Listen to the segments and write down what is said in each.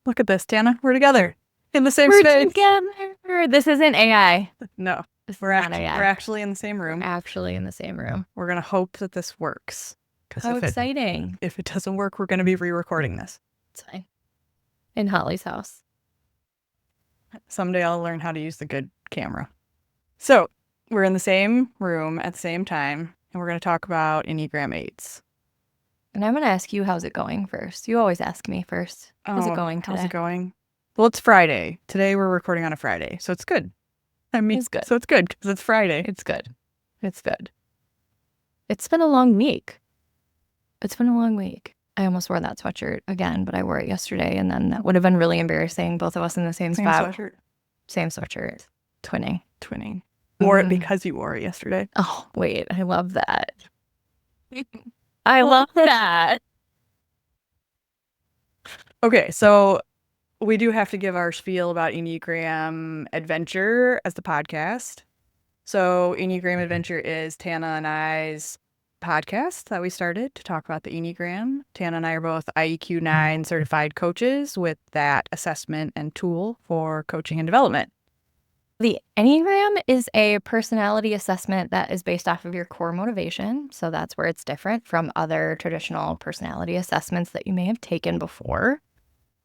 Look at this, Tannah. We're together in the same We're space. together. This isn't AI. No, This we're is not AI. actually in the same room. We're actually in the same room. We're going to hope that this works. How exciting. If it doesn't work, we're going to be re-recording this. It's fine. In Holly's house. Someday I'll learn how to use the good camera. So we're in the same room at the same time, and we're going to talk about Enneagram 8s. And I'm going to ask you, how's it going first? You always ask me first. How's it going today? How's it going? Well, it's Friday. Today we're recording on a Friday, so it's good. It's good. So it's good because it's Friday. It's good. It's good. It's been a long week. I almost wore that sweatshirt again, but I wore it yesterday, and then that would have been really embarrassing. Both of us in the same spot. Sweatshirt. Same sweatshirt. Twinning. Wore it because you wore it yesterday. Oh, wait. I love that. I love that. Okay, so we do have to give our spiel about Enneagram Adventure as the podcast. So Enneagram Adventure is Tannah and I's podcast that we started to talk about the Enneagram. Tannah and I are both IEQ 9 certified coaches with that assessment and tool for coaching and development. The Enneagram is a personality assessment that is based off of your core motivation. So that's where it's different from other traditional personality assessments that you may have taken before.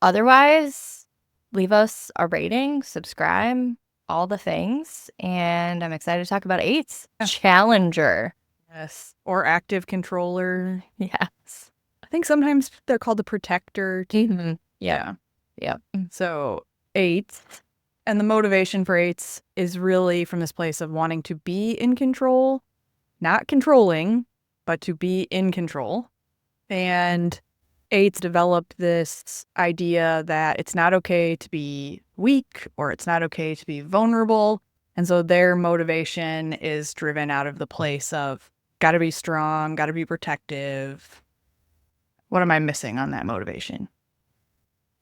Otherwise, leave us a rating, subscribe, all the things. And I'm excited to talk about 8s. Yeah. Challenger. Yes. Or active controller. Yes. I think sometimes they're called the protector. Mm-hmm. Yeah. Yep. So 8s. And the motivation for 8s is really from this place of wanting to be in control, not controlling, but to be in control. And 8s developed this idea that it's not okay to be weak or it's not okay to be vulnerable. And so their motivation is driven out of the place of gotta be strong, gotta be protective. What am I missing on that motivation?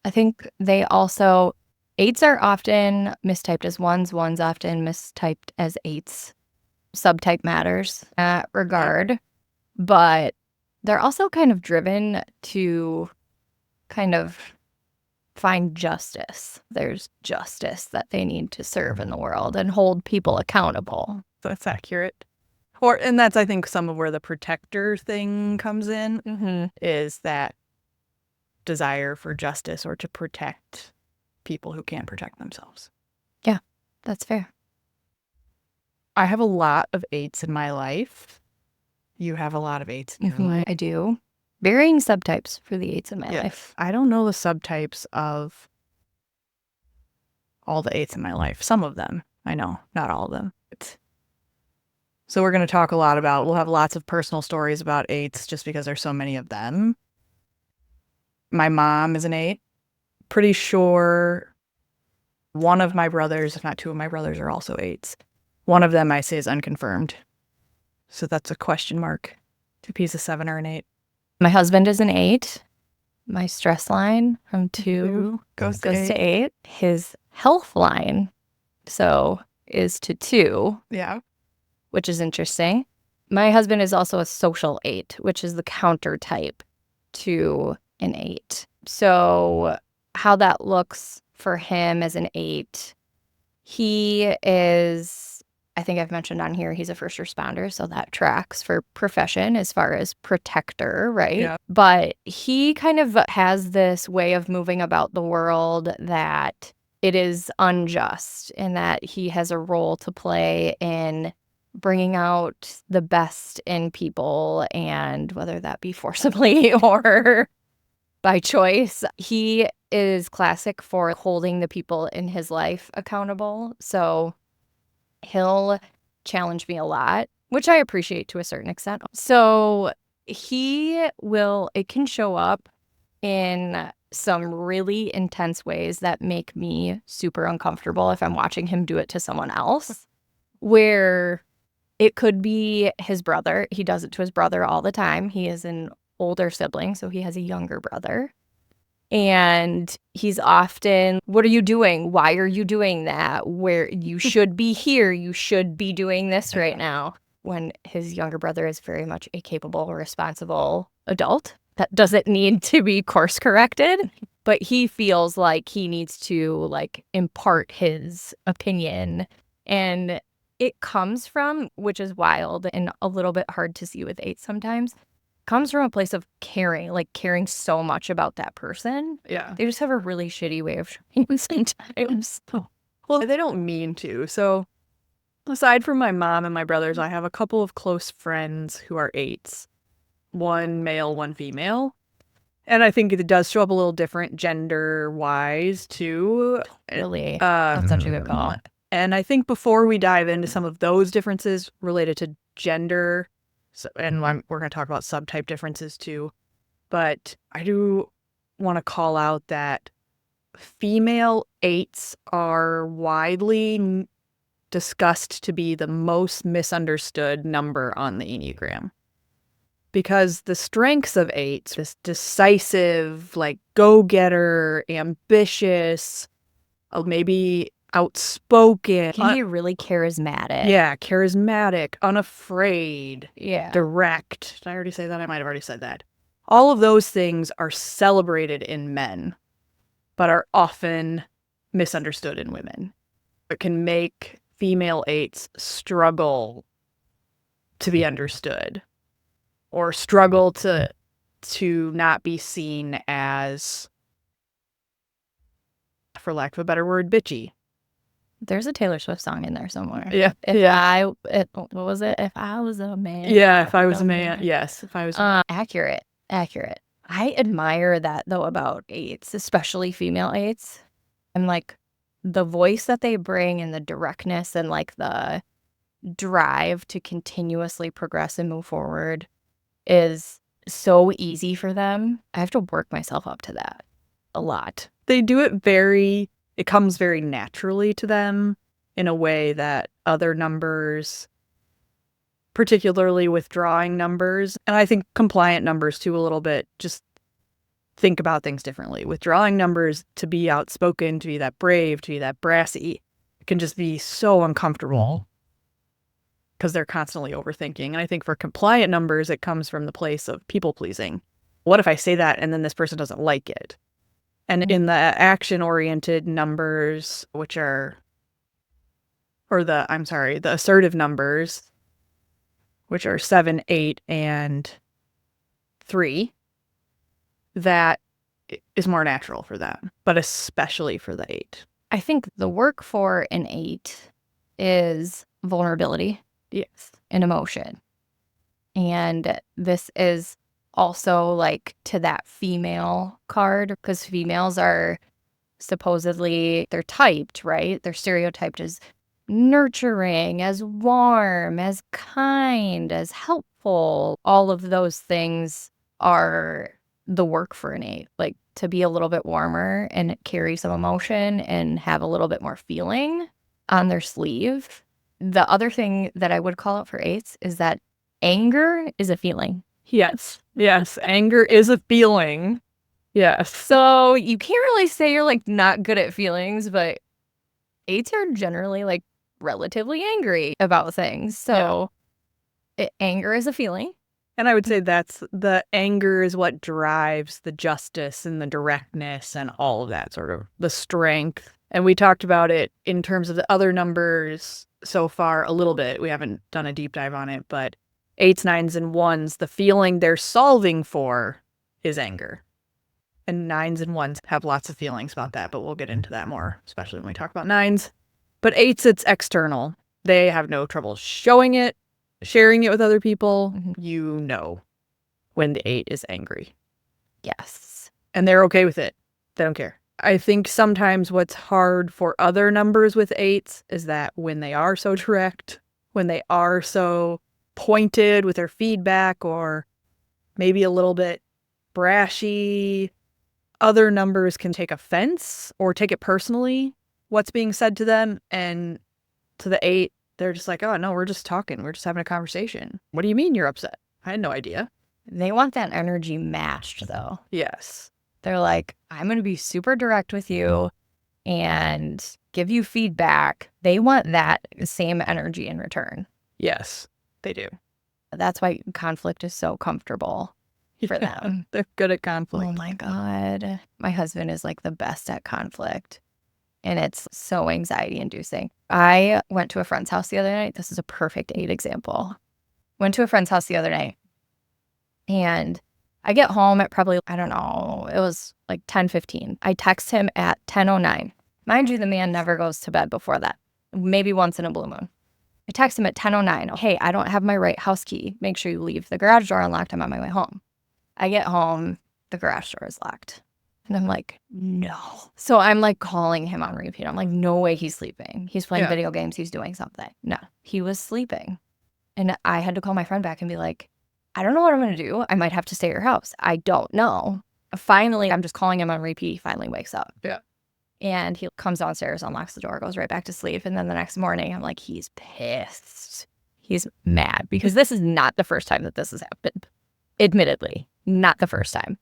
I think they also... 8s are often mistyped as 1s. 1s often mistyped as 8s. Subtype matters in that regard. But they're also kind of driven to kind of find justice. There's justice that they need to serve in the world and hold people accountable. That's accurate. And that's, I think, some of where the protector thing comes in, is that desire for justice or to protect people who can't protect themselves. Yeah, that's fair. I have a lot of 8s in my life. You have a lot of 8s in your life. I do. Varying subtypes for the 8s in my life. I don't know the subtypes of all the 8s in my life. Some of them, I know, not all of them. So we're going to talk a lot about, we'll have lots of personal stories about 8s just because there's so many of them. My mom is an 8. Pretty sure one of my brothers, if not two of my brothers, are also 8s. One of them I say is unconfirmed. So that's a question mark. If he's a 7 or an 8. My husband is an 8. My stress line from 2 goes to 8. His health line is to 2. Yeah. Which is interesting. My husband is also a social 8, which is the counter type to an 8. So how that looks for him as an 8, he is, I think I've mentioned on here, he's a first responder, so that tracks for profession as far as protector, right? Yeah. But he kind of has this way of moving about the world that it is unjust, and that he has a role to play in bringing out the best in people, and whether that be forcibly or by choice. He is classic for holding the people in his life accountable. So he'll challenge me a lot, which I appreciate to a certain extent. So it can show up in some really intense ways that make me super uncomfortable if I'm watching him do it to someone else, where it could be his brother. He does it to his brother all the time. He is an older sibling, so he has a younger brother. And he's often, what are you doing? Why are you doing that? Where you should be here. You should be doing this right now. When his younger brother is very much a capable, responsible adult that doesn't need to be course corrected. but he feels like he needs to like impart his opinion. And it comes from, which is wild and a little bit hard to see with eights sometimes, comes from a place of caring, like caring so much about that person. Yeah. They just have a really shitty way of showing it sometimes. Well, they don't mean to. So aside from my mom and my brothers, I have a couple of close friends who are eights. One male, one female. And I think it does show up a little different gender-wise, too. Really, that's such a good call. And I think before we dive into some of those differences related to gender, and we're going to talk about subtype differences, too, but I do want to call out that female eights are widely discussed to be the most misunderstood number on the Enneagram. Because the strengths of eights, this decisive, like go-getter, ambitious, maybe outspoken. Can be really charismatic. Yeah, charismatic, unafraid, Yeah. direct. Did I already say that? I might have already said that. All of those things are celebrated in men, but are often misunderstood in women. It can make female eights struggle to be understood. Or struggle to not be seen as, for lack of a better word, bitchy. There's a Taylor Swift song in there somewhere. Yeah. What was it? If I was a man. Yeah, if I was a man. Yes, if I was. Accurate. I admire that, though, about eights, especially female eights. And, like, the voice that they bring and the directness and, like, the drive to continuously progress and move forward is so easy for them. I have to work myself up to that a lot. They do it it comes very naturally to them in a way that other numbers, particularly withdrawing numbers, and I think compliant numbers too a little bit, just think about things differently. Withdrawing numbers, to be outspoken, to be that brave, to be that brassy, can just be so uncomfortable. Because they're constantly overthinking. And I think for compliant numbers, it comes from the place of people-pleasing. What if I say that and then this person doesn't like it? And in the action-oriented numbers, the assertive numbers, which are 7, 8, and 3, that is more natural for them, but especially for the 8. I think the work for an 8 is vulnerability. Yes. An emotion. And this is also like to that female card, because females are supposedly, they're typed, right? They're stereotyped as nurturing, as warm, as kind, as helpful. All of those things are the work for an 8, like to be a little bit warmer and carry some emotion and have a little bit more feeling on their sleeve. The other thing that I would call out for 8s is that anger is a feeling. Yes. Anger is a feeling. Yes. So you can't really say you're like not good at feelings, but 8s are generally like relatively angry about things. So anger is a feeling. And I would say that's the anger is what drives the justice and the directness and all of that, sort of the strength. And we talked about it in terms of the other numbers so far a little bit. We haven't done a deep dive on it, but 8s, 9s, and 1s, the feeling they're solving for is anger. And 9s and 1s have lots of feelings about that, but we'll get into that more, especially when we talk about 9s. But 8s, it's external. They have no trouble showing it, sharing it with other people. You know when the 8 is angry. Yes. And they're okay with it. They don't care. I think sometimes what's hard for other numbers with 8s is that when they are so direct, when they are so pointed with their feedback, or maybe a little bit brashy, other numbers can take offense or take it personally, what's being said to them. And to the 8, they're just like, oh, no, we're just talking. We're just having a conversation. What do you mean you're upset? I had no idea. They want that energy matched, though. Yes. They're like, I'm going to be super direct with you and give you feedback. They want that same energy in return. Yes, they do. That's why conflict is so comfortable. for them. They're good at conflict. Oh my God. My husband is like the best at conflict. And it's so anxiety inducing. I went to a friend's house the other night. This is a perfect 8 example. Went to a friend's house the other night. And I get home at probably, I don't know, it was like 10:15. I text him at 10:09. Mind you, the man never goes to bed before that. Maybe once in a blue moon. I text him at 10:09. Hey, I don't have my right house key. Make sure you leave the garage door unlocked. I'm on my way home. I get home, the garage door is locked. And I'm like, no. So I'm like calling him on repeat. I'm like, no way he's sleeping. He's playing video games. He's doing something. No, he was sleeping. And I had to call my friend back and be like, I don't know what I'm going to do. I might have to stay at your house. I don't know. Finally, I'm just calling him on repeat. He finally wakes up. Yeah. And he comes downstairs, unlocks the door, goes right back to sleep. And then the next morning, I'm like, he's pissed. He's mad because this is not the first time that this has happened. Admittedly, not the first time.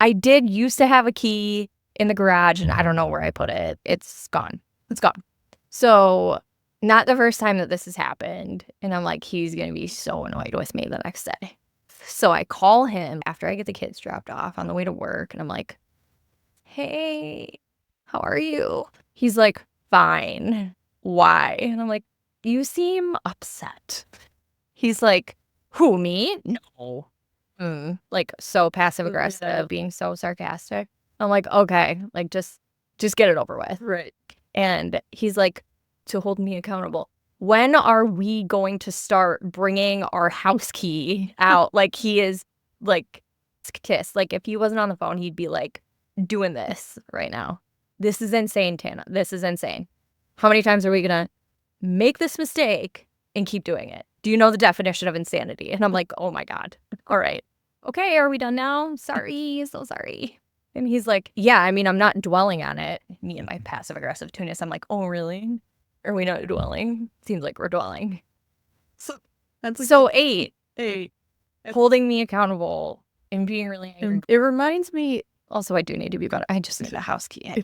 I did used to have a key in the garage, and I don't know where I put it. It's gone. It's gone. So not the first time that this has happened. And I'm like, he's going to be so annoyed with me the next day. So I call him after I get the kids dropped off on the way to work. And I'm like, hey, how are you? He's like, fine. Why? And I'm like, you seem upset. He's like, who, me? No. Like so passive aggressive, being so sarcastic. I'm like, okay, like just get it over with. Right. And he's like, to hold me accountable. When are we going to start bringing our house key out? Like he is like kiss. Like if he wasn't on the phone, he'd be like doing this right now. This is insane, Tannah. This is insane. How many times are we going to make this mistake and keep doing it? Do you know the definition of insanity? And I'm like, oh my God. All right. Okay, are we done now? Sorry, so sorry. And he's like, yeah, I mean, I'm not dwelling on it. Me and my passive aggressive tuness. I'm like, oh, really? Are we not dwelling? Seems like we're dwelling. So 8. Holding me accountable and being really angry. It reminds me. Also, I do need to be better. I just need a house key.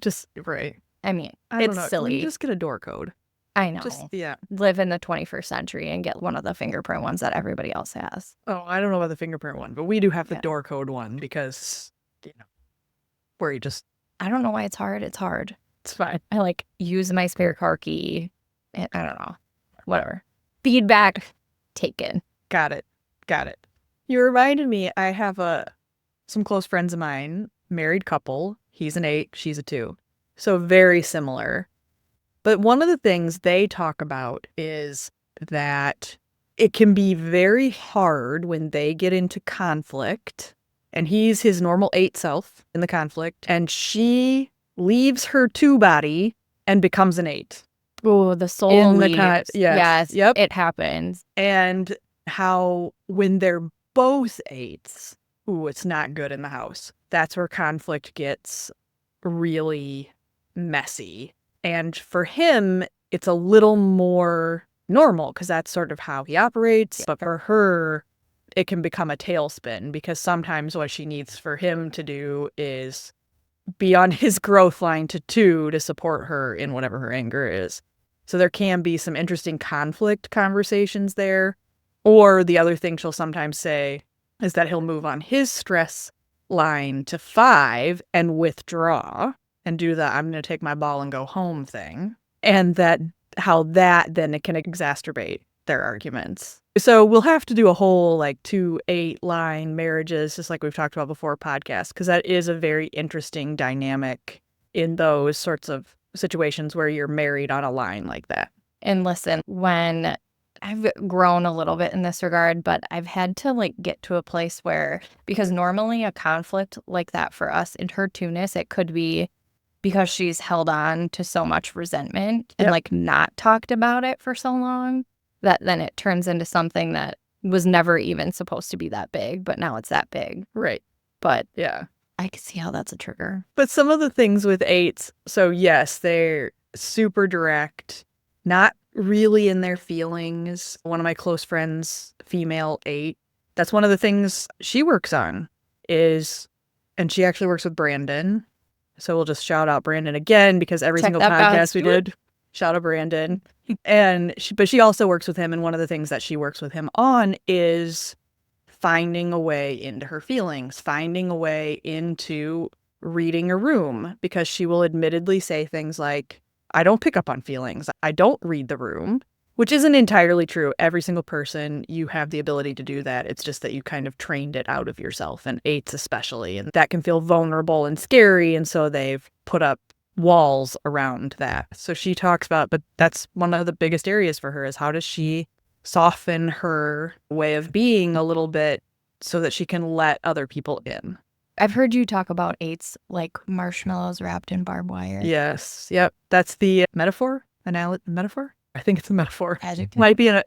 Right. I mean, I don't know. it's silly. You just get a door code. I know. Live in the 21st century and get one of the fingerprint ones that everybody else has. Oh, I don't know about the fingerprint one, but we do have the door code one because, where you just. I don't know why it's hard. It's hard. It's fine. I like use my spare car key. I don't know. Whatever. Feedback taken. Got it. You reminded me, I have some close friends of mine, married couple. He's an 8, she's a 2. So very similar. But one of the things they talk about is that it can be very hard when they get into conflict, and he's his normal 8 self in the conflict, and she leaves her 2 body and becomes an 8. Oh, the soul leaves. Yes. Yep. It happens. And how when they're both 8s, it's not good in the house. That's where conflict gets really messy. And for him, it's a little more normal because that's sort of how he operates. But for her, it can become a tailspin because sometimes what she needs for him to do is be on his growth line to 2 to support her in whatever her anger is. So there can be some interesting conflict conversations there. Or the other thing she'll sometimes say is that he'll move on his stress line to 5 and withdraw and do the I'm going to take my ball and go home thing. And that how that then it can exacerbate their arguments. So we'll have to do a whole 2-8 line marriages, just like we've talked about before, podcast, because that is a very interesting dynamic in those sorts of situations where you're married on a line like that. And listen, when I've grown a little bit in this regard, but I've had to get to a place where, because normally a conflict like that for us in her 2ness, it could be because she's held on to so much resentment and not talked about it for so long that then it turns into something that was never even supposed to be that big, but now it's that big. Right. But yeah, I can see how that's a trigger. But some of the things with 8s, so yes, they're super direct, not really in their feelings. One of my close friends, female 8, that's one of the things she works on and she actually works with Brandon. So we'll just shout out Brandon again because every single podcast we did, shout out Brandon. But she also works with him. And one of the things that she works with him on is finding a way into her feelings, finding a way into reading a room, because she will admittedly say things like, I don't pick up on feelings. I don't read the room, which isn't entirely true. Every single person, you have the ability to do that. It's just that you kind of trained it out of yourself, and eights especially. And that can feel vulnerable and scary. And so they've put up walls around that. So she talks about, but that's one of the biggest areas for her, is how does she soften her way of being a little bit so that she can let other people in. I've heard you talk about eights like marshmallows wrapped in barbed wire. Yes. Yep. That's the metaphor. Metaphor? I think it's a metaphor. Adjective. Might be an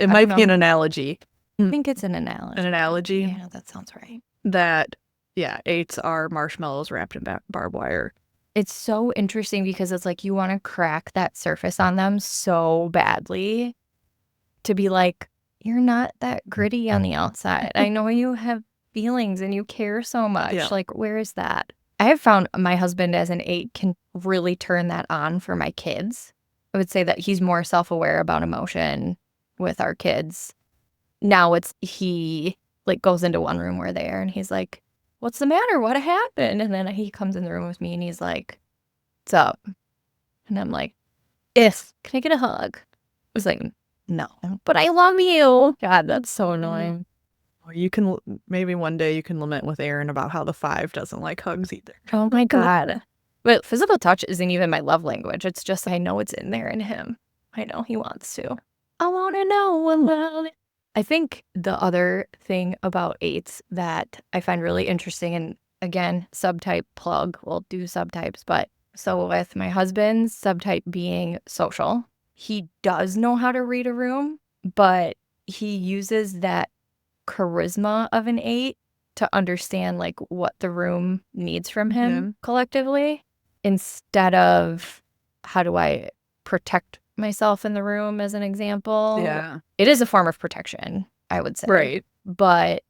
analogy. I think it's an analogy. An analogy. Yeah, that sounds right. That, yeah, eights are marshmallows wrapped in barbed wire. It's so interesting because it's like you want to crack that surface on them so badly to be like, you're not that gritty on the outside. I know you have feelings and you care so much. Yeah. Like, where is that? I have found my husband as an 8 can really turn that on for my kids. I would say that he's more self-aware about emotion with our kids. Now he like goes into one room where they're and he's like, what's the matter? What happened? And then he comes in the room with me and he's like, what's up? And I'm like, yes, can I get a hug? I was like, no, but I love you. God, that's so annoying. Well, you can, maybe one day you can lament with Aaron about how the 5 doesn't like hugs either. Oh my God. But physical touch isn't even my love language. It's just, I know it's in there in him. I know he wants to. I want to know about it. I think the other thing about 8s that I find really interesting, and again, subtype plug, we'll do subtypes, but so with my husband's subtype being social, he does know how to read a room, but he uses that charisma of an 8 to understand like what the room needs from him collectively, instead of how do I protect myself in the room, as an example. Yeah. It is a form of protection, I would say. Right. But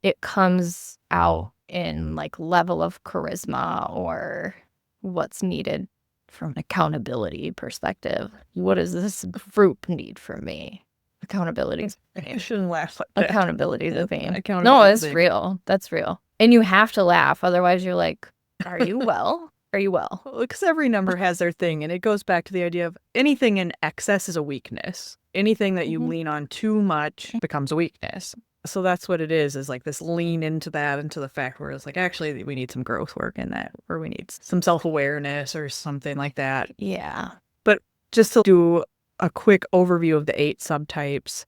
it comes out in like level of charisma or what's needed from an accountability perspective. What does this group need from me? Accountability. I shouldn't laugh like that. Accountability is a theme. Accountability. No, it's real. That's real. And you have to laugh. Otherwise, you're like, are you well? Are you well? Because every number has their thing. And it goes back to the idea of anything in excess is a weakness. Anything that you lean on too much becomes a weakness. So that's what it is like this lean into that, into the fact where it's like, actually, we need some growth work in that, or we need some self-awareness or something like that. Yeah. But just to do a quick overview of the 8 subtypes,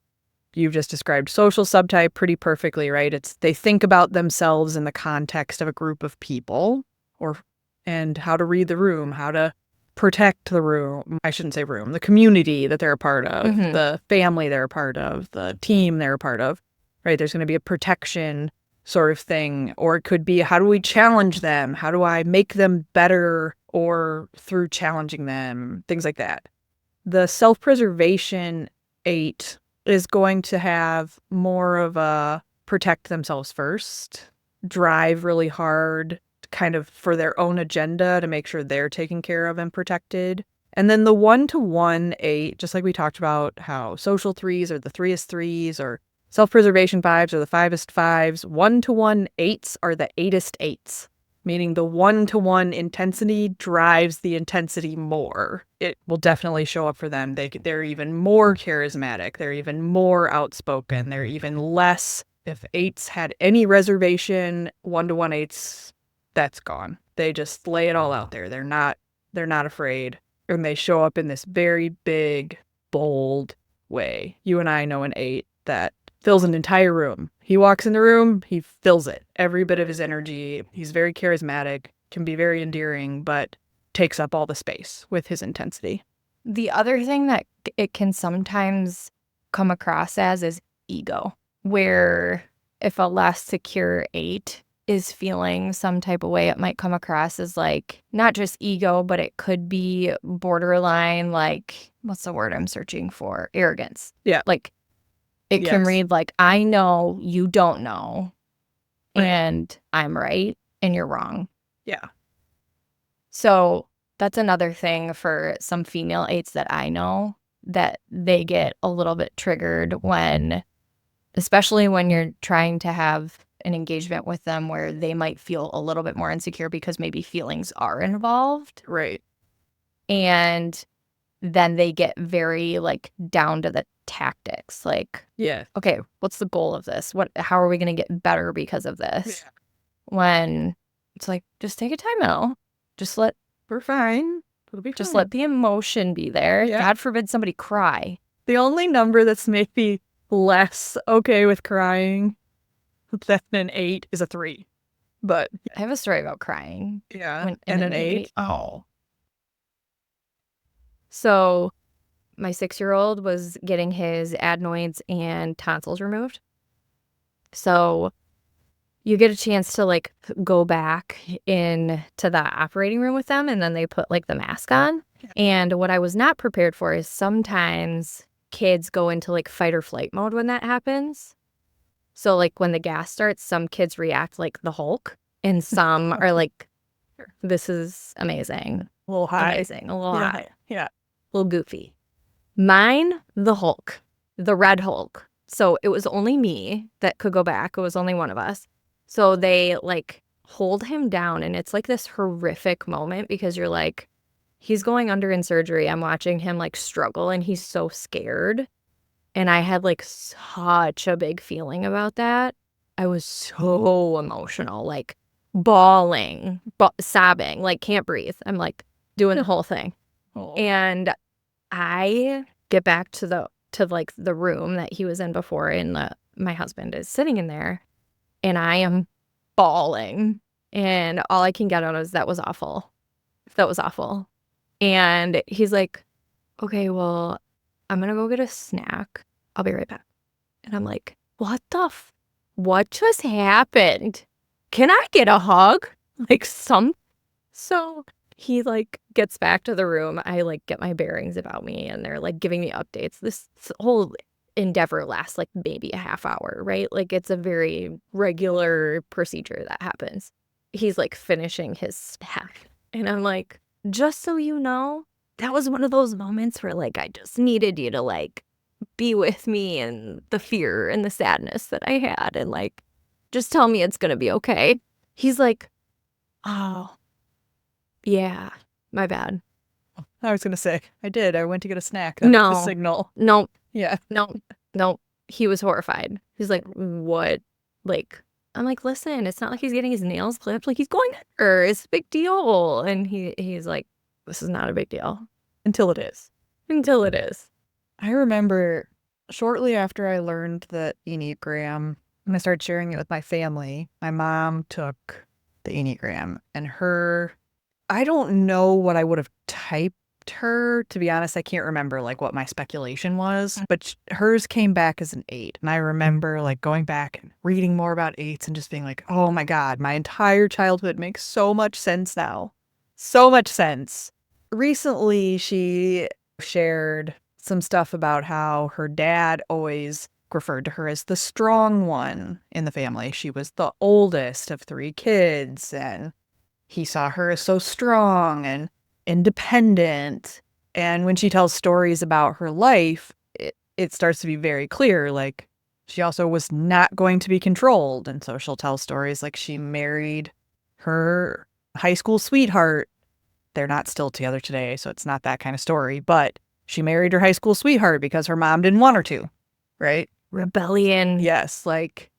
you've just described social subtype pretty perfectly, right? It's they think about themselves in the context of a group of people, and how to read the room, how to protect the room. I shouldn't say room, the community that they're a part of, the family they're a part of, the team they're a part of, right? There's going to be a protection sort of thing. Or it could be, how do we challenge them? How do I make them better, or through challenging them, things like that. The self-preservation 8 is going to have more of a protect themselves first, drive really hard, kind of for their own agenda to make sure they're taken care of and protected. And then the 1-to-1 8, just like we talked about how social 3s are the 3est 3s, or self-preservation 5s are the 5est 5s, 1-to-1 8s are the 8est 8s. Meaning the 1-to-1 intensity drives the intensity more. It will definitely show up for them. They're even more charismatic. They're even more outspoken. They're even less. If 8s had any reservation, 1-to-1 8s, that's gone. They just lay it all out there. They're not afraid. And they show up in this very big, bold way. You and I know an 8 that fills an entire room. He walks in the room, he fills it. Every bit of his energy. He's very charismatic, can be very endearing, but takes up all the space with his intensity. The other thing that it can sometimes come across as is ego, where if a less secure 8 is feeling some type of way, it might come across as like not just ego, but it could be borderline, like, what's the word I'm searching for? Arrogance. Yeah. Like, it can read like, I know you don't know, and I'm right and you're wrong. Yeah. So that's another thing for some female 8s that I know, that they get a little bit triggered when especially when you're trying to have an engagement with them where they might feel a little bit more insecure because maybe feelings are involved. Right. And then they get very like down to the tactics. Like, Yeah. okay, what's the goal of this? How are we going to get better because of this? Yeah. When it's like, just take a time out. We're fine. It'll be Just fine. let the emotion be there. Yeah. God forbid somebody cry. The only number that's maybe less okay with crying than an 8 is a 3. But I have a story about crying. yeah, in and an 8. 8. Oh. So my 6-year-old was getting his adenoids and tonsils removed. So you get a chance to like go back into the operating room with them, and then they put like the mask on. Yeah. And what I was not prepared for is sometimes kids go into like fight or flight mode when that happens. So like when the gas starts, some kids react like the Hulk, and some are like, this is amazing. A little high. Amazing. A little Yeah. high. Yeah. A little goofy. Mine, the Hulk, the Red Hulk. So it was only me that could go back. It was only one of us. So they like hold him down, and it's like this horrific moment because you're like, he's going under in surgery. I'm watching him like struggle, and he's so scared. And I had like such a big feeling about that. I was so emotional, like bawling, sobbing, like can't breathe. I'm like doing the whole thing. Oh. And I get back to the room that he was in before, and my husband is sitting in there, and I am bawling, and all I can get out is that was awful. That was awful. And he's like, okay, well, I'm gonna go get a snack. I'll be right back. And I'm like, what what just happened? Can I get a hug? Like So he like gets back to the room. I like get my bearings about me, and they're like giving me updates. This whole endeavor lasts like maybe a half hour, right? Like it's a very regular procedure that happens. He's like finishing his snack, and I'm like, just so you know, that was one of those moments where like I just needed you to like be with me and the fear and the sadness that I had, and like just tell me it's gonna be okay. He's like, oh, yeah, my bad. I was gonna say I did. I went to get a snack. That's No. the signal. No, Yeah. no. He was horrified. He's like, what? Like, I'm like, listen, it's not like he's getting his nails clipped. Like he's going under. It's a big deal. And he's like, this is not a big deal. Until it is. Until it is. I remember shortly after I learned the Enneagram, and I started sharing it with my family, my mom took the Enneagram, and I don't know what I would have typed her. To be honest, I can't remember like what my speculation was, but hers came back as an 8. And I remember like going back and reading more about 8s and just being like, oh my God, my entire childhood makes so much sense now. So much sense. Recently, she shared some stuff about how her dad always referred to her as the strong one in the family. She was the oldest of 3 kids, and he saw her as so strong and independent. And when she tells stories about her life, it starts to be very clear. Like, she also was not going to be controlled. And so she'll tell stories like she married her high school sweetheart. They're not still together today, so it's not that kind of story. But she married her high school sweetheart because her mom didn't want her to, right? Rebellion. Yes, like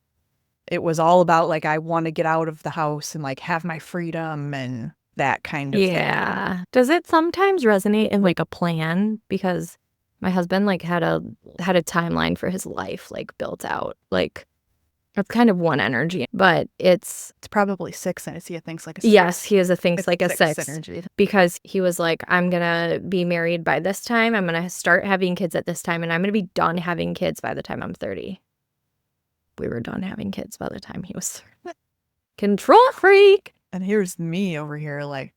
it was all about like, I want to get out of the house and like have my freedom and that kind of thing. Yeah. Does it sometimes resonate in like a plan? Because my husband like had a timeline for his life like built out. Like it's kind of one energy, but it's probably 6, and I see it thinks like a 6. yes, he is a thinks It's like a 6 energy. because he was like, I'm gonna be married by this time. I'm gonna start having kids at this time, and I'm gonna be done having kids by the time I'm 30. We were done having kids by the time he was 30. Control freak. And here's me over here, like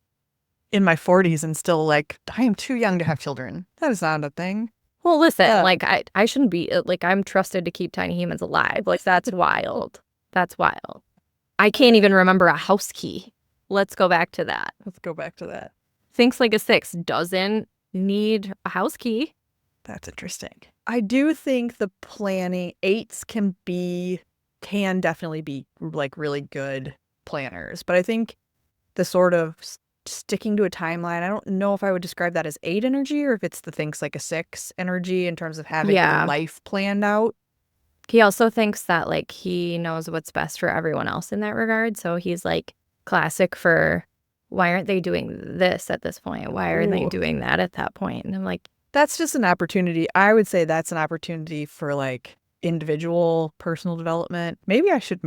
in my 40s and still like, I am too young to have children. That is not a thing. Well, listen, like I shouldn't be like, I'm trusted to keep tiny humans alive. Like that's wild. That's wild. I can't even remember a house key. Let's go back to that. Let's go back to that. Thinks like a 6 doesn't need a house key. That's interesting. I do think the planning, eights can definitely be like really good planners, but I think the sort of sticking to a timeline, I don't know if I would describe that as eight energy or if it's the things like a six energy in terms of having your life planned out. He also thinks that like he knows what's best for everyone else in that regard. So he's like classic for why aren't they doing this at this point? Why are they doing that at that point? And I'm like, that's just an opportunity. I would say that's an opportunity for like individual personal development. Maybe I should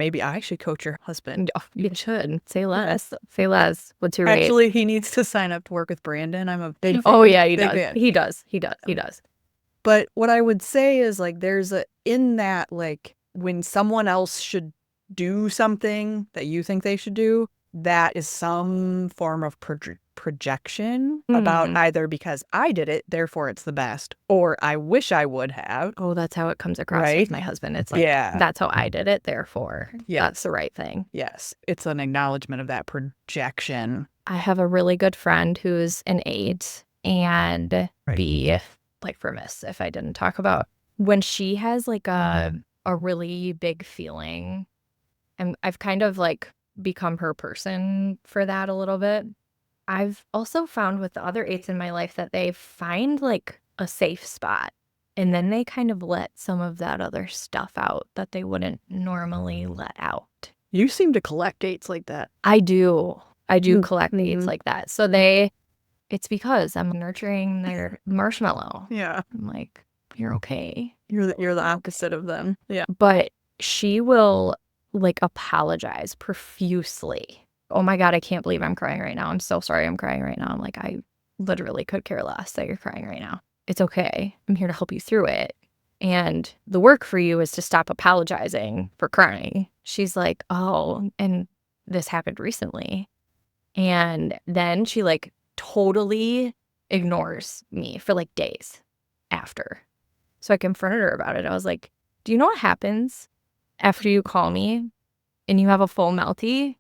coach your husband. oh, you should say less. Say less. What's your rate? Actually, he needs to sign up to work with Brandon. I'm a big fan. Oh yeah, he Big does. fan. He does. He does. He does. But what I would say is like in that like when someone else should do something that you think they should do, that is some form of projection about either because I did it, therefore it's the best, or I wish I would have. Oh, that's how it comes across with my husband. It's like, that's how I did it, therefore that's the right thing. Yes, it's an acknowledgement of that projection. I have a really good friend who's an 8 and be like remiss if I didn't talk about when she has like a really big feeling, and I've kind of like become her person for that a little bit. I've also found with the other 8s in my life that they find like a safe spot and then they kind of let some of that other stuff out that they wouldn't normally let out. You seem to collect 8s like that. I do collect 8s like that. So it's because I'm nurturing their marshmallow. Yeah. I'm like, you're okay. You're the opposite of them. Yeah. But she will like apologize profusely. Oh my God, I can't believe I'm crying right now. I'm so sorry I'm crying right now. I'm like, I literally could care less that you're crying right now. It's okay. I'm here to help you through it. And the work for you is to stop apologizing for crying. She's like, oh, and this happened recently. And then she like totally ignores me for like days after. So I confronted her about it. I was like, do you know what happens after you call me and you have a full melty?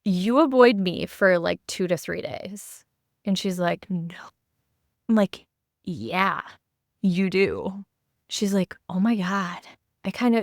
You avoid me for like 2 to 3 days. And she's like, no. I'm like, yeah, you do. She's like, oh my God.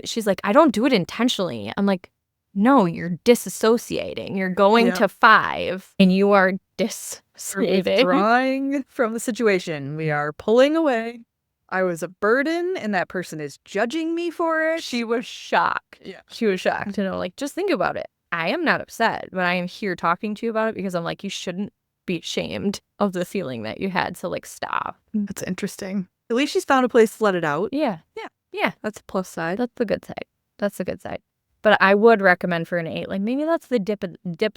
She's like, I don't do it intentionally. I'm like, no, you're disassociating. You're going to 5 and you are dissociating. Withdrawing from the situation. We are pulling away. I was a burden and that person is judging me for it. She was shocked. Yeah. She was shocked. And I'm like, just think about it. I am not upset, but I am here talking to you about it because I'm like, you shouldn't be ashamed of the feeling that you had. So like, stop. That's interesting. At least she's found a place to let it out. Yeah. Yeah. Yeah. That's a plus side. That's the good side. That's the good side. But I would recommend for an 8, like maybe that's the dip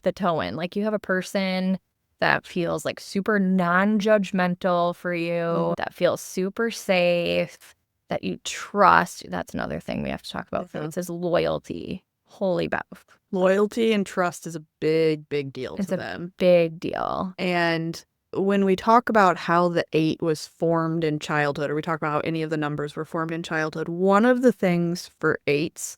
the toe in. Like you have a person that feels like super non-judgmental for you, that feels super safe, that you trust. That's another thing we have to talk about. It says loyalty. Holy both. Loyalty and trust is a big, big deal to them. It's a big deal. And when we talk about how the 8 was formed in childhood, or we talk about how any of the numbers were formed in childhood, one of the things for 8s,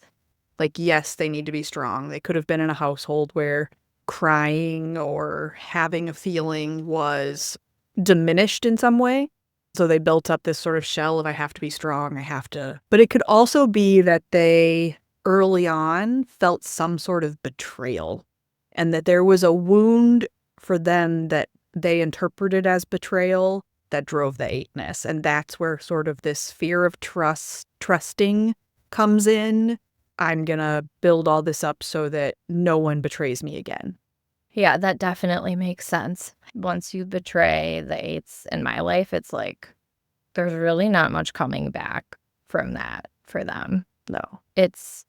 like, yes, they need to be strong. They could have been in a household where crying or having a feeling was diminished in some way. So they built up this sort of shell of I have to be strong, But it could also be that they early on felt some sort of betrayal and that there was a wound for them that they interpreted as betrayal that drove the 8ness. And that's where sort of this fear of trusting comes in. I'm going to build all this up so that no one betrays me again. Yeah, that definitely makes sense. Once you betray the 8s in my life, it's like there's really not much coming back from that for them. No. It's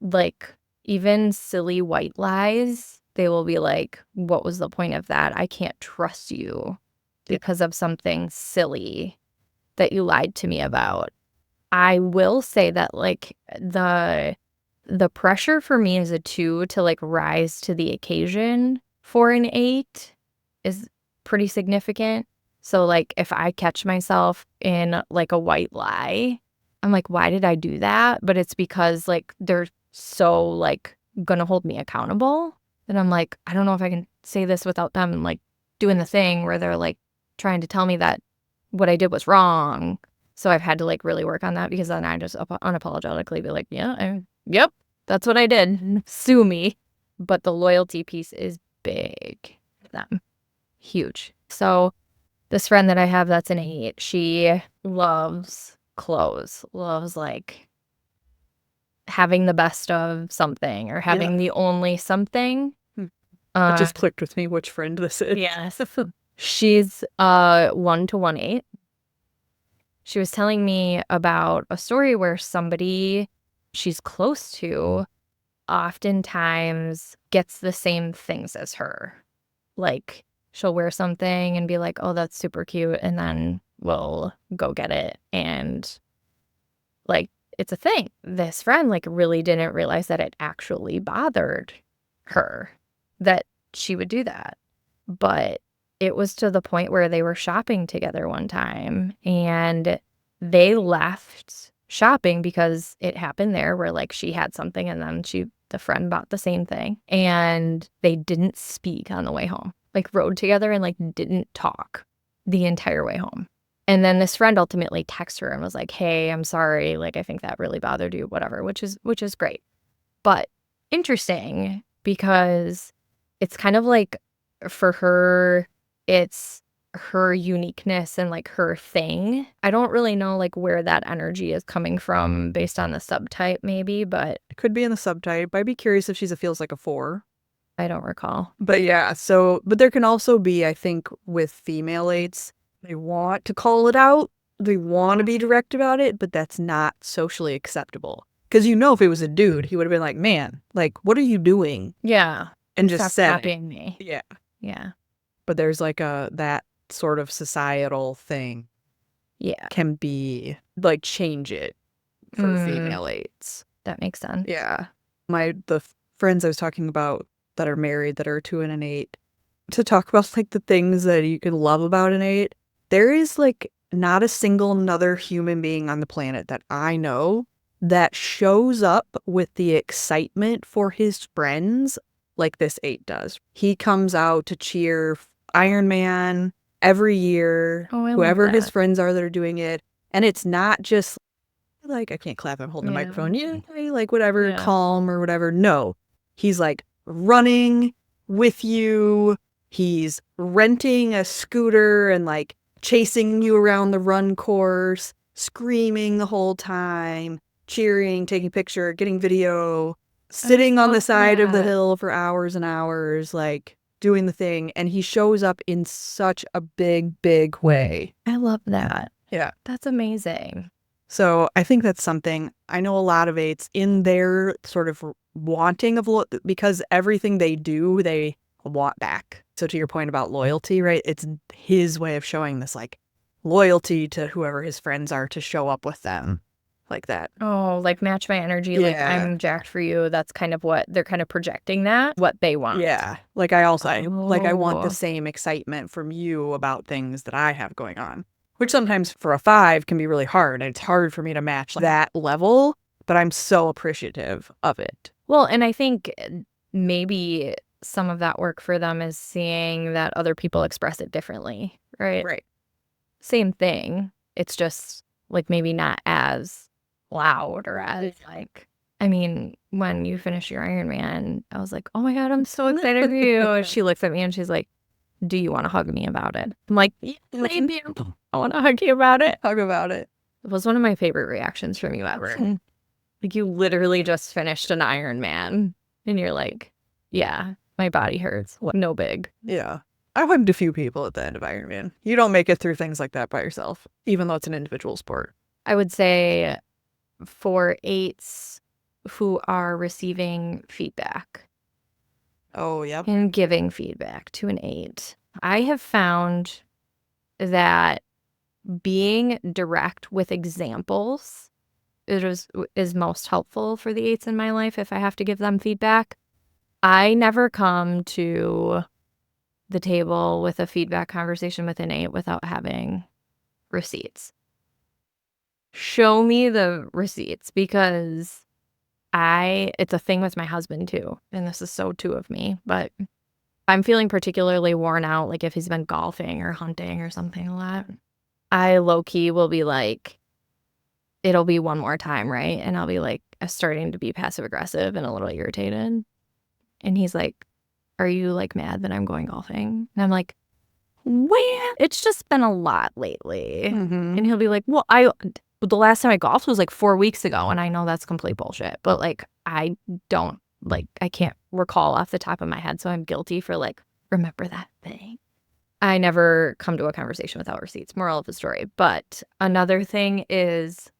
like even silly white lies, they will be like, what was the point of that? I can't trust you because of something silly that you lied to me about. I will say that like the pressure for me as a 2 to like rise to the occasion for an 8 is pretty significant. So like if I catch myself in like a white lie, I'm like, why did I do that? But it's because like they're so like gonna hold me accountable. And I'm like, I don't know if I can say this without them like doing the thing where they're like trying to tell me that what I did was wrong. So I've had to like really work on that, because then I just unapologetically be like, yeah, yep, that's what I did. Sue me. But the loyalty piece is big for them. Huge. So this friend that I have that's an 8, she loves clothes, loves like having the best of something or having the only something. It just clicked with me which friend this is. Yes. She's 1 to 1/8. She was telling me about a story where somebody she's close to oftentimes gets the same things as her. Like, she'll wear something and be like, oh, that's super cute, and then we'll go get it. And, like, it's a thing. This friend, like, really didn't realize that it actually bothered her that she would do that. But it was to the point where they were shopping together one time, and they left shopping because it happened there where, like, she had something and then the friend bought the same thing, and they didn't speak on the way home. Like, rode together and, like, didn't talk the entire way home. And then this friend ultimately texted her and was like, hey, I'm sorry. Like, I think that really bothered you, whatever, which is great. But interesting, because it's kind of like, for her, it's her uniqueness and like her thing. I don't really know like where that energy is coming from based on the subtype maybe, but It could be in the subtype. I'd be curious if feels like a 4. I don't recall. But yeah, but there can also be, I think, with female 8s, they want to call it out. They want to be direct about it, but that's not socially acceptable. Because if it was a dude, he would have been like, man, like, what are you doing? Yeah. And just Stop said copying me. Yeah. Yeah. But there's like that sort of societal thing. Yeah. Can be like change it for female 8s. That makes sense. Yeah. The friends I was talking about that are married that are 2 and an 8, to talk about like the things that you can love about an 8, there is like not a single another human being on the planet that I know that shows up with the excitement for his friends like this 8 does. He comes out to cheer Iron Man every year, whoever his friends are that are doing it. And it's not just like, I can't clap, I'm holding the microphone. Yeah, like whatever, calm or whatever. No, he's like running with you. He's renting a scooter and like chasing you around the run course, screaming the whole time, cheering, taking picture, getting video, sitting on the side of the hill for hours and hours, like doing the thing. And he shows up in such a big, big way. I love that. Yeah. That's amazing. So I think that's something I know a lot of 8s in their sort of wanting of, because everything they do, they want back. So to your point about loyalty, right? It's his way of showing this like loyalty to whoever his friends are to show up with them like that. Oh, like match my energy. Like I'm jacked for you. That's kind of what they're kind of projecting, that what they want. Yeah. Like I want the same excitement from you about things that I have going on, which sometimes for a 5 can be really hard. And it's hard for me to match that level, but I'm so appreciative of it. Well, and I think maybe some of that work for them is seeing that other people express it differently, right? Right. Same thing. It's just like maybe not as loud or as like, I mean, when you finish your Iron Man, I was like, oh my God, I'm so excited for you. And she looks at me and she's like, do you want to hug me about it? I'm like, yeah, maybe. I want to hug you about it. Hug about it. It was one of my favorite reactions from you ever. Like you literally just finished an Iron Man and you're like, yeah, my body hurts. No big. Yeah. I hugged a few people at the end of Iron Man. You don't make it through things like that by yourself, even though it's an individual sport. I would say for 8s who are receiving feedback. Oh, yeah. And giving feedback to an 8. I have found that being direct with examples is most helpful for the 8s in my life if I have to give them feedback. I never come to the table with a feedback conversation with an 8 without having receipts. Show me the receipts, because it's a thing with my husband too, and this is so 2 of me, but I'm feeling particularly worn out, like if he's been golfing or hunting or something like that. I low-key will be like, it'll be one more time, right? And I'll be like starting to be passive aggressive and a little irritated. And he's like, are you like mad that I'm going golfing? And I'm like, well, it's just been a lot lately. Mm-hmm. And he'll be like, well, the last time I golfed was like 4 weeks ago. And I know that's complete bullshit. But like, I can't recall off the top of my head. So I'm guilty for like, remember that thing. I never come to a conversation without receipts. Moral of the story. But another thing is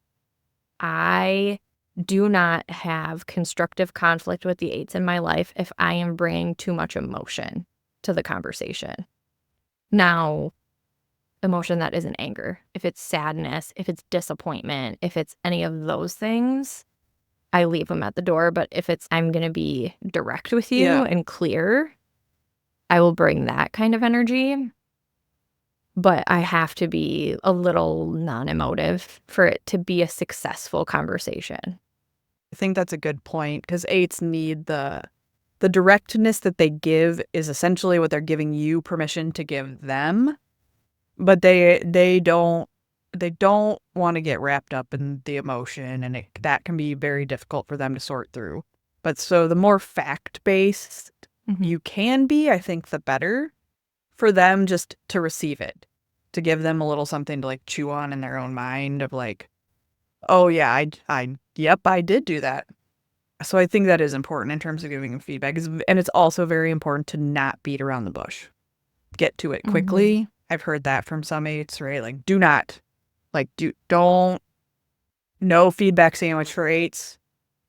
I do not have constructive conflict with the 8s in my life if I am bringing too much emotion to the conversation. Now, emotion that isn't anger, if it's sadness, if it's disappointment, if it's any of those things, I leave them at the door. But if it's I'm going to be direct with you and clear, I will bring that kind of energy. But I have to be a little non-emotive for it to be a successful conversation. I think that's a good point because 8s need the directness that they give is essentially what they're giving you permission to give them, but they don't want to get wrapped up in the emotion, and that can be very difficult for them to sort through. But so the more fact-based you can be, I think the better for them just to receive it, to give them a little something to like chew on in their own mind of like, oh yeah, I did do that. So I think that is important in terms of giving them feedback. And it's also very important to not beat around the bush. Get to it quickly. I've heard that from some 8s, right? Like, don't, no feedback sandwich for 8s.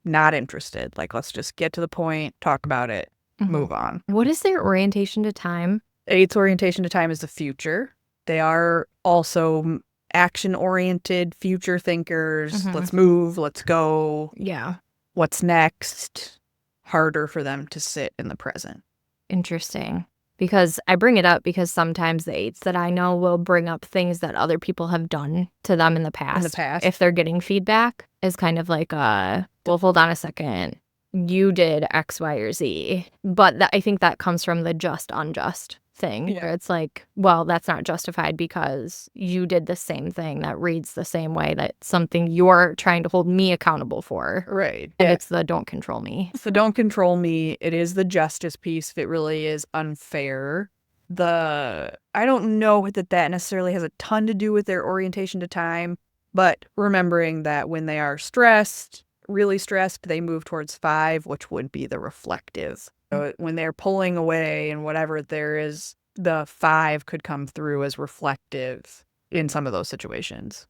Not interested. Like, let's just get to the point, talk about it, move on. What is their orientation to time? 8s orientation to time is the future. They are also action-oriented, future thinkers. Let's move, let's go. Yeah. What's next? Harder for them to sit in the present. Interesting. Because I bring it up because sometimes the 8s that I know will bring up things that other people have done to them in the past. If they're getting feedback, is kind of like, well, hold on a second. You did X, Y, or Z. But I think that comes from the just unjust thing, where it's like, well, that's not justified because you did the same thing that reads the same way, that's something you're trying to hold me accountable for. Right. And it's the don't control me. So don't control me. It is the justice piece if it really is unfair. I don't know that necessarily has a ton to do with their orientation to time, but remembering that when they are stressed, really stressed, they move towards 5, which would be the reflective. So when they're pulling away and whatever there is, the 5 could come through as reflective in some of those situations.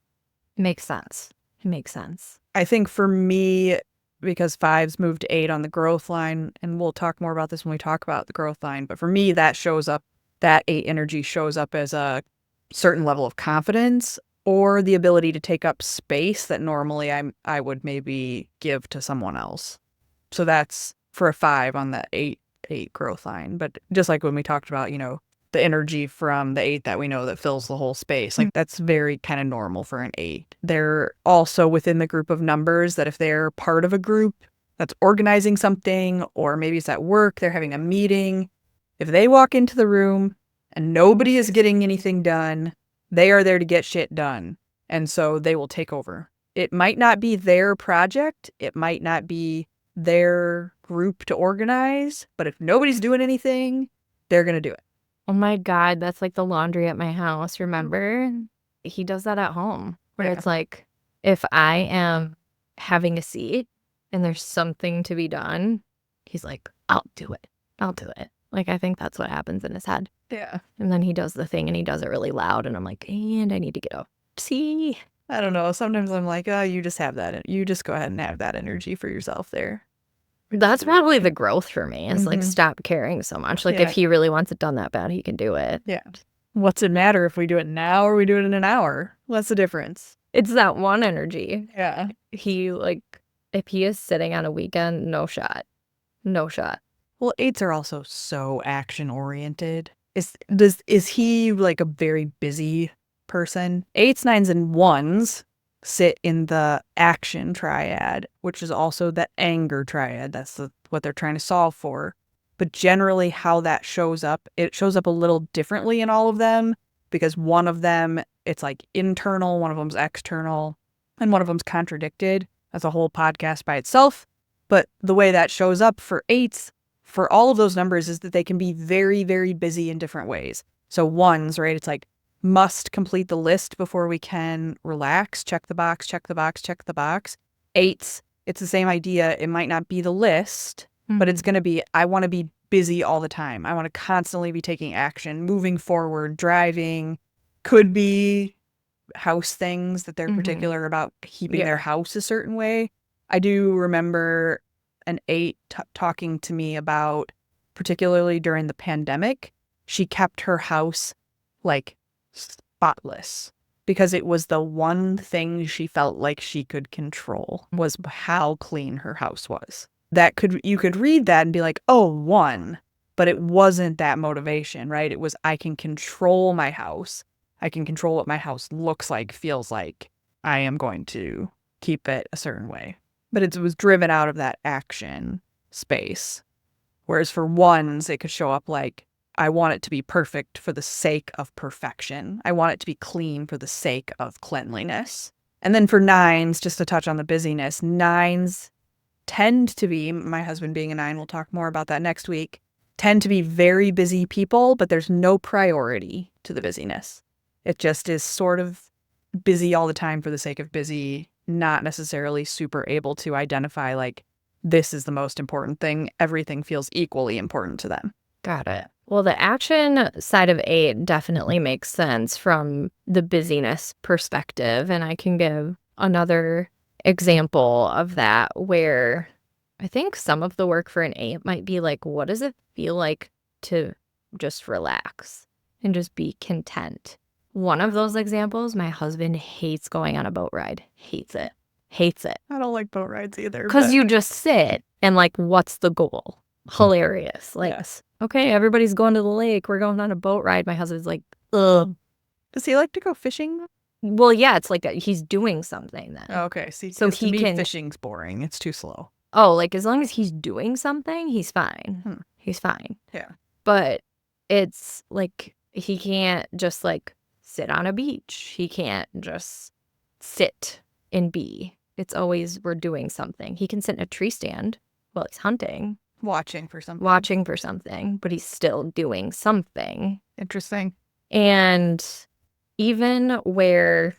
Makes sense. It makes sense. I think for me, because 5s moved to 8 on the growth line, and we'll talk more about this when we talk about the growth line, but for me, that 8 energy shows up as a certain level of confidence or the ability to take up space that normally I would maybe give to someone else. So that's for a 5 on the 8 growth line. But just like when we talked about, the energy from the 8 that we know that fills the whole space, like that's very kind of normal for an 8. They're also within the group of numbers that if they're part of a group that's organizing something, or maybe it's at work, they're having a meeting, if they walk into the room and nobody is getting anything done, they are there to get shit done. And so they will take over. It might not be their project. It might not be their group to organize, but if nobody's doing anything, they're going to do it. Oh my God, that's like the laundry at my house. Remember? He does that at home where it's like, if I am having a seat and there's something to be done, he's like, I'll do it. I'll do it. Like, I think that's what happens in his head. Yeah. And then he does the thing and he does it really loud. And I'm like, and I need to get up. See? I don't know. Sometimes I'm like, oh, you just have that. You just go ahead and have that energy for yourself there. That's probably the growth for me. Is like, stop caring so much. Like, if he really wants it done that bad, he can do it. Yeah. What's it matter if we do it now or we do it in an hour? What's the difference? It's that one energy. Yeah. He, like, if he is sitting on a weekend, no shot. No shot. Well, 8s are also so action oriented. Is he like a very busy person? 8s, 9s, and 1s sit in the action triad, which is also the anger triad. That's what they're trying to solve for. But generally how that shows up, it shows up a little differently in all of them because one of them, it's like internal, one of them's external. and one of them's contradicted. That's a whole podcast by itself. But the way that shows up for eights, for all of those numbers, is that they can be very, very busy in different ways. So ones, right? It's like, must complete the list before we can relax. Check the box, check the box, check the box. Eights, it's the same idea. It might not be the list, but it's going to be, I want to be busy all the time. I want to constantly be taking action, moving forward, driving. Could be house things that they're particular about keeping their house a certain way. I do remember an eight talking to me about, particularly during the pandemic, she kept her house like spotless because it was the one thing she felt like she could control, was how clean her house was. You could read that and be like, oh, one, but it wasn't that motivation, right? It was, I can control my house. I can control what my house looks like, feels like. I am going to keep it a certain way. But it was driven out of that action space. Whereas for ones, it could show up like, I want it to be perfect for the sake of perfection. I want it to be clean for the sake of cleanliness. And then for nines, just to touch on the busyness, nines tend to be, my husband being a nine, we'll talk more about that next week, tend to be very busy people, but there's no priority to the busyness. It just is sort of busy all the time for the sake of busy, not necessarily super able to identify like, this is the most important thing. Everything feels equally important to them. Got it. Well, the action side of eight definitely makes sense from the busyness perspective. And I can give another example of that where I think some of the work for an eight might be like, what does it feel like to just relax and just be content? One of those examples, my husband hates going on a boat ride. Hates it. Hates it. I don't like boat rides either. Because you just sit and like, what's the goal? Hilarious. Like, yes. Okay, everybody's going to the lake. We're going on a boat ride. My husband's like, ugh. Does he like to go fishing? Well, yeah, it's like he's doing something then. Oh, okay. See, so to me, fishing's boring. It's too slow. Oh, like as long as he's doing something, he's fine. He's fine. Yeah. But it's like he can't just like sit on a beach. He can't just sit and be. It's always we're doing something. He can sit in a tree stand while he's hunting. Watching for something, but he's still doing something. Interesting. And even where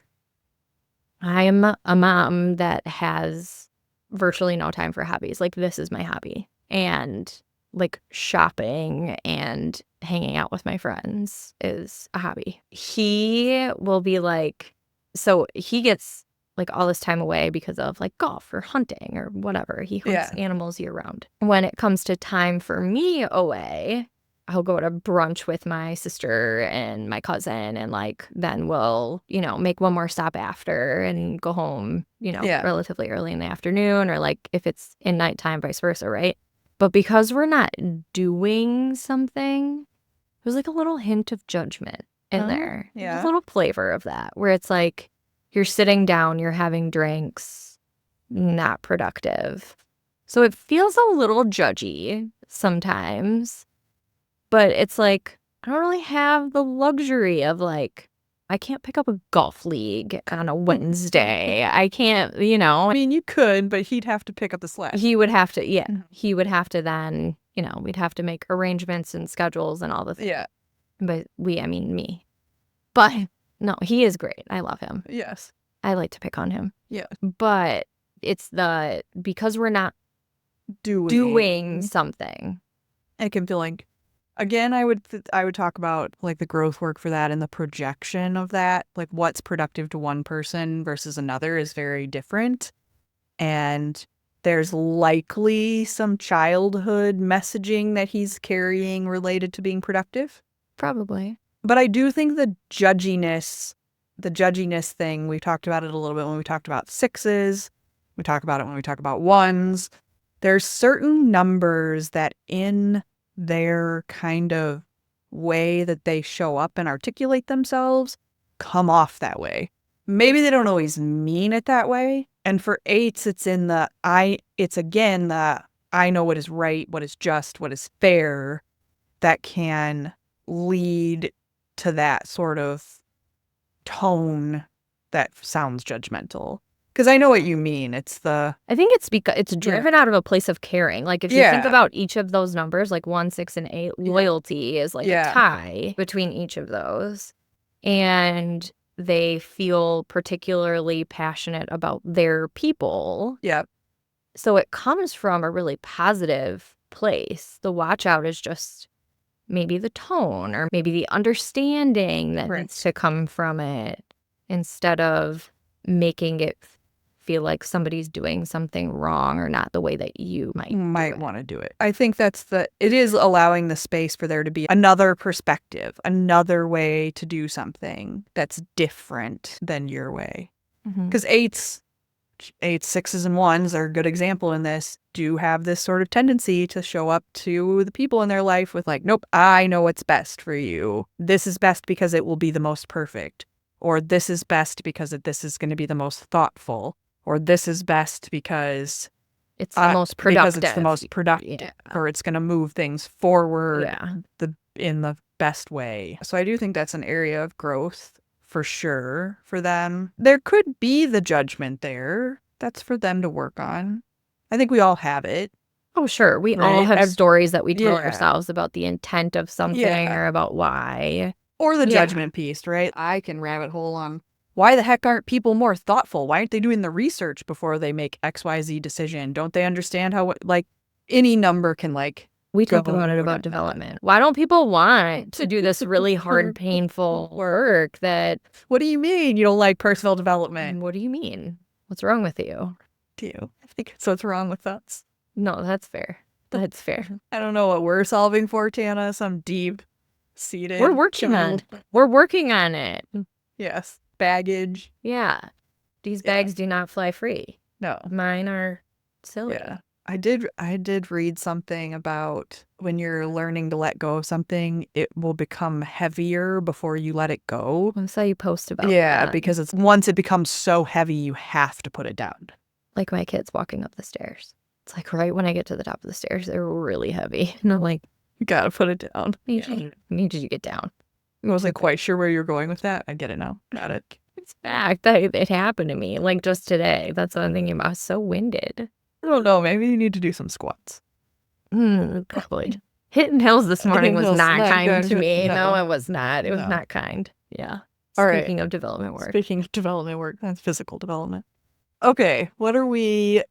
I'm a mom that has virtually no time for hobbies, like this is my hobby, and like shopping and hanging out with my friends is a hobby. He will be like, so he gets like all this time away because of like golf or hunting or whatever. He hunts animals year round. When it comes to time for me away, I'll go to brunch with my sister and my cousin, and like then we'll, make one more stop after and go home, relatively early in the afternoon, or like if it's in nighttime, vice versa, right? But because we're not doing something, there's like a little hint of judgment in there. Yeah. There's a little flavor of that where it's like, you're sitting down, you're having drinks, not productive. So it feels a little judgy sometimes, but it's like, I don't really have the luxury of like, I can't pick up a golf league on a Wednesday. I can't, I mean, you could, but he'd have to pick up the slack. He would have to, He would have to then, we'd have to make arrangements and schedules and all the things. Yeah. But me. But no, he is great. I love him. Yes. I like to pick on him. Yeah. But it's because we're not doing something. It can feel like, again, I would talk about like the growth work for that and the projection of that. Like what's productive to one person versus another is very different. And there's likely some childhood messaging that he's carrying related to being productive. Probably. But I do think the judginess thing, we talked about it a little bit when we talked about sixes. We talk about it when we talk about ones. There's certain numbers that in their kind of way that they show up and articulate themselves come off that way. Maybe they don't always mean it that way. And for eights, it's again the I know what is right, what is just, what is fair, that can lead to that sort of tone that sounds judgmental. Because I know what you mean. It's the... I think it's because it's driven out of a place of caring. Like if you think about each of those numbers, like 1, 6, and 8, loyalty is like a tie between each of those. And they feel particularly passionate about their people. Yep. So it comes from a really positive place. The watch out is just maybe the tone or maybe the understanding that needs to come from it instead of making it feel like somebody's doing something wrong or not the way that you might want to do it. I think it is allowing the space for there to be another perspective, another way to do something that's different than your way. Because eights, 6s, and 1s are a good example in this, do have this sort of tendency to show up to the people in their life with like, nope, I know what's best for you. This is best because it will be the most perfect. Or this is best because this is going to be the most thoughtful. Or this is best because it's the most productive. Because it's the most productive. Or it's going to move things forward in the best way. So I do think that's an area of growth for sure for them. There could be the judgment there. That's for them to work on. I think we all have it. Oh, sure. We all have stories that we tell ourselves about the intent of something or about why. Or the judgment piece, right? I can rabbit hole on why the heck aren't people more thoughtful? Why aren't they doing the research before they make XYZ decision? Don't they understand how, like, any number can, like... We talk about development. Why don't people want to do this really hard, painful work that... What do you mean you don't like personal development? What do you mean? What's wrong with you? Do you? I think it's what's wrong with us. No, that's fair. That's fair. I don't know what we're solving for, Tannah. Some deep-seated... We're working on it. Yes. Baggage. Yeah. These bags do not fly free. No. Mine are silly. Yeah. I did read something about when you're learning to let go of something, it will become heavier before you let it go. I saw you post about that. Yeah, because once it becomes so heavy, you have to put it down. Like my kids walking up the stairs. It's like right when I get to the top of the stairs, they're really heavy. And I'm like, you gotta put it down. I need you to get down. I wasn't quite sure where you're going with that. I get it now. Got it. It's fact. It happened to me, like just today. That's what I'm thinking about. I was so winded. I don't know. Maybe you need to do some squats. Probably. Hitting hills this morning was not kind to me. No, it was not. It was not kind. Yeah. Speaking of development work. That's physical development. Okay. What are we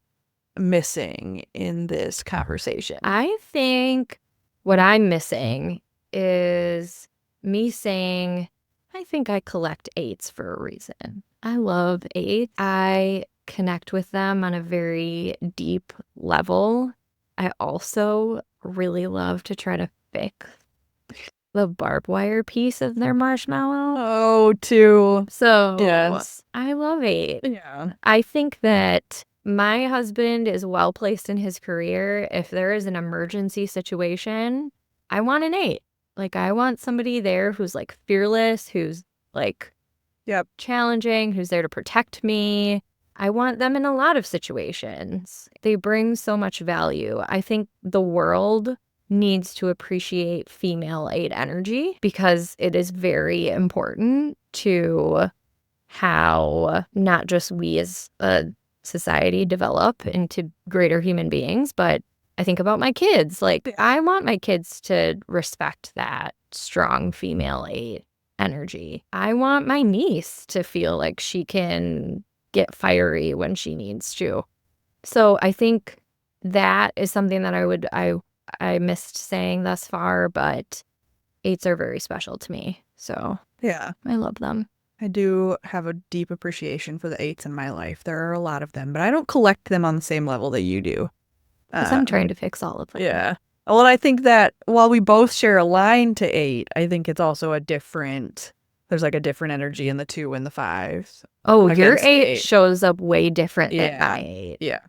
missing in this conversation? I think what I'm missing is me saying, I think I collect 8s for a reason. I love 8s. I connect with them on a very deep level. I also really love to try to fix the barbed wire piece of their marshmallow. Oh, too. So, yes. I love 8. Yeah. I think that my husband is well placed in his career. If there is an emergency situation, I want an 8. Like, I want somebody there who's, like, fearless, who's, like, challenging, who's there to protect me. I want them in a lot of situations. They bring so much value. I think the world needs to appreciate female 8 energy because it is very important to how not just we as a society develop into greater human beings, but I think about my kids. Like, I want my kids to respect that strong female 8 energy. I want my niece to feel like she can get fiery when she needs to. So I think that is something that I missed saying thus far, but 8s are very special to me. So yeah, I love them. I do have a deep appreciation for the 8s in my life. There are a lot of them, but I don't collect them on the same level that you do. Because I'm trying to fix all of them. Yeah. Well, I think that while we both share a line to 8, I think it's also there's like a different energy in the 2 and the 5s. Oh, your 8 shows up way different than my 8. Yeah.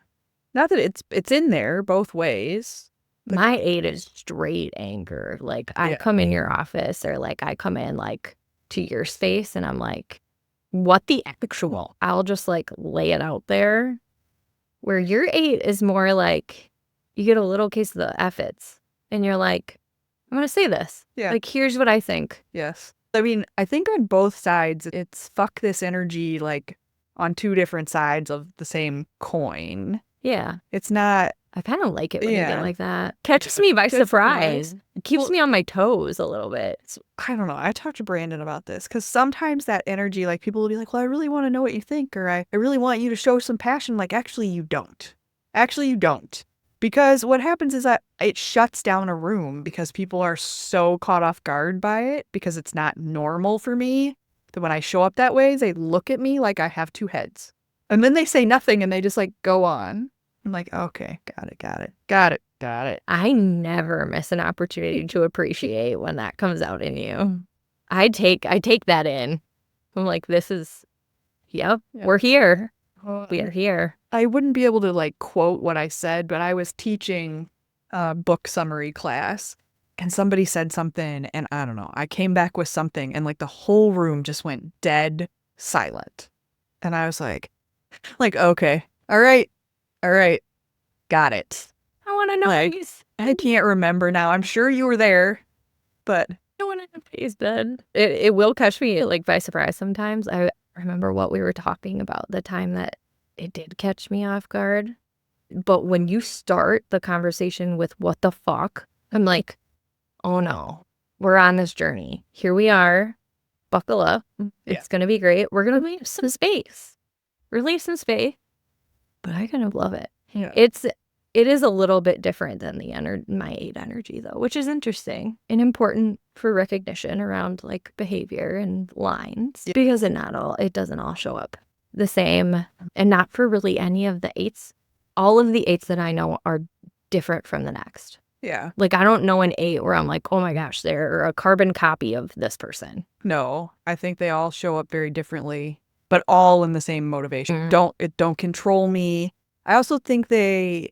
Not that it's in there both ways. My 8 is straight anger. Like, I come in your office or like I come in like to your space and I'm like, what the actual? I'll just like lay it out there. Where your 8 is more like, you get a little case of the F-its and you're like, I'm going to say this. Yeah. Like, here's what I think. Yes. I mean, I think on both sides, it's fuck this energy, like, on two different sides of the same coin. Yeah. It's not. I kind of like it when you get Yeah. like that. Catches me by surprise. It keeps me on my toes a little bit. I don't know. I talked to Brandon about this because sometimes that energy, like people will be like, well, I really want to know what you think, or I really want you to show some passion. Like, actually, you don't. Actually, you don't. Because what happens is that it shuts down a room because people are so caught off guard by it because it's not normal for me that when I show up that way, they look at me like I have two heads. And then they say nothing and they just like go on. I'm like, okay, got it. I never miss an opportunity to appreciate when that comes out in you. I take that in. I'm like, this is, yep. We're here. We are here. I wouldn't be able to like quote what I said, but I was teaching a book summary class and somebody said something and I don't know. I came back with something and like the whole room just went dead silent. And I was like, okay, all right, got it. I want to know he's I can't remember now. I'm sure you were there, but I want to know he's dead. It will catch me like by surprise sometimes. I remember what we were talking about, the time that it did catch me off guard. But when you start the conversation with what the fuck, I'm like, oh no, we're on this journey. Here we are. Buckle up. It's going to be great. We're going to leave some space. Relieve some space. But I kind of love it. Yeah. It is a little bit different than my 8 energy though, which is interesting and important for recognition around like behavior and lines because it doesn't all show up the same, and not for really any of the 8s. All of the 8s that I know are different from the next. Yeah. Like I don't know an 8 where I'm like, oh my gosh, they're a carbon copy of this person. No, I think they all show up very differently, but all in the same motivation. Don't control me. I also think they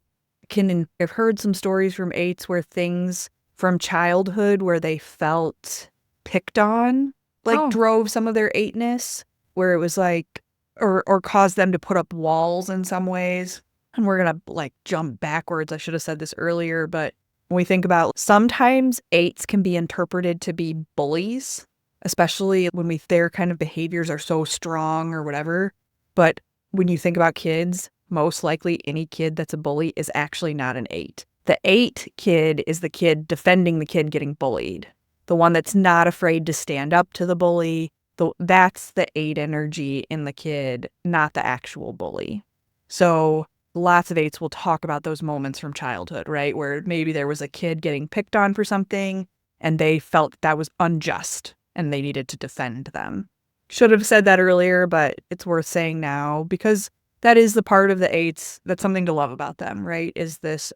can. I've heard some stories from 8s where things from childhood where they felt picked on, like drove some of their 8ness, where it was like, or caused them to put up walls in some ways. And we're going to like jump backwards. I should have said this earlier, but when we think about sometimes 8s can be interpreted to be bullies, especially when their kind of behaviors are so strong or whatever. But when you think about kids, most likely any kid that's a bully is actually not an 8. The 8 kid is the kid defending the kid getting bullied. The one that's not afraid to stand up to the bully. That's the 8 energy in the kid, not the actual bully. So lots of 8s will talk about those moments from childhood, right? Where maybe there was a kid getting picked on for something and they felt that was unjust and they needed to defend them. Should have said that earlier, but it's worth saying now because that is the part of the 8s that's something to love about them, right? Is this